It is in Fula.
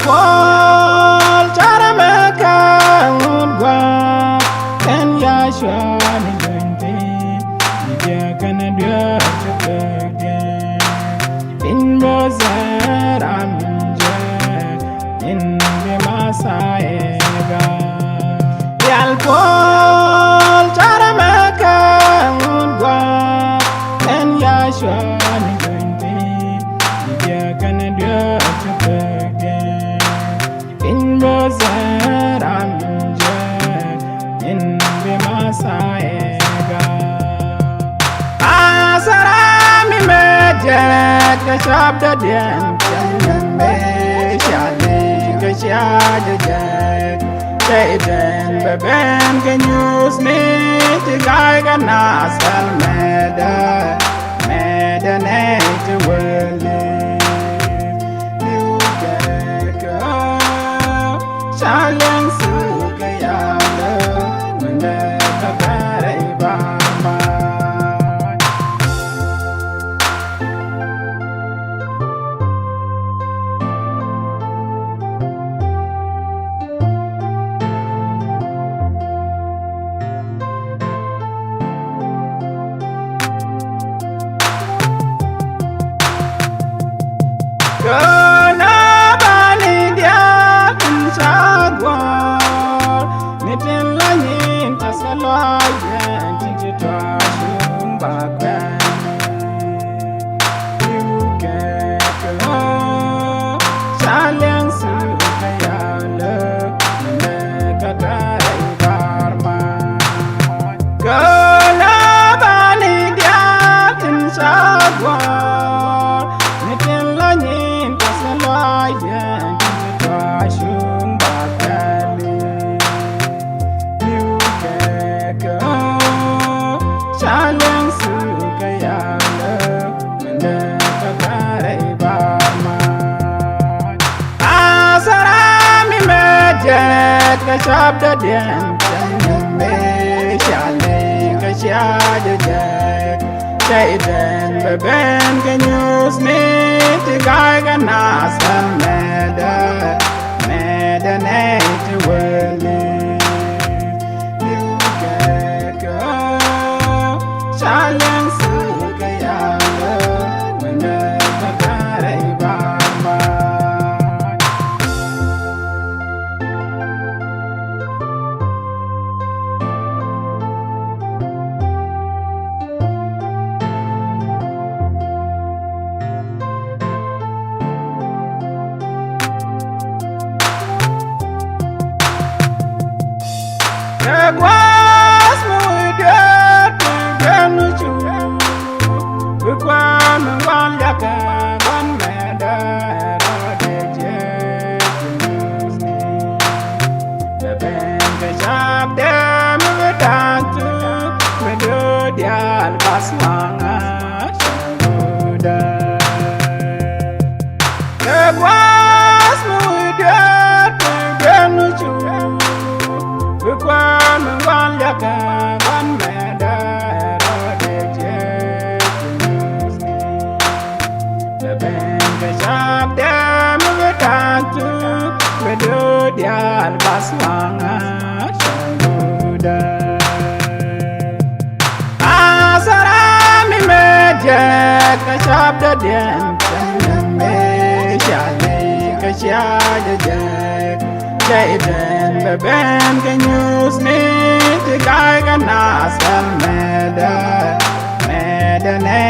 Pol cara meka ngudwa Ken ya shwa ni gante Dia kana dia chakde In bozar amje In be masaega Yal pol cara meka ngudwa Ken ya shwa ni gante Dia kana dia chakde Bozar amje in be masaega Asara mi mejet ka shabda den me shale ka shade jet Jaden beben ka news me ti ga nasal meda ne ti wele Challenge suka yalo Mende kakare bamba Kona bani dia Chagwar, nitin lanyin tasaloyen tijitwa shumbakwen. Yukeka, shalyang sukayala, nekakaray barman. Kalabani diatin chagwar, nitin lanyin tasaloyen tijitwa shumbakwen. Challenge sukayala nekakaray barman Asara mi mejet ka shabda den me shale ka shade jet Jaden beben ka news me ti ga nasal meda ne ti wele Challenge sukayala Mende kakare bamba Egwas muide Genuchu Bukwan wan yaka Wan meda Rodeje Jinuzni Beben kejab dem Vedatu Vedo dial baswanga Shabuda Egwas muide Genuchu Bukwan wan yaka Wan meda Rodeje Jinuzni Beben kejab dem Vedatu Vedo dial baswanga Shabuda Asara mi mejet ka shabda den me shale ka shade jet Jaden beben ka news me ti ga nasal meda ne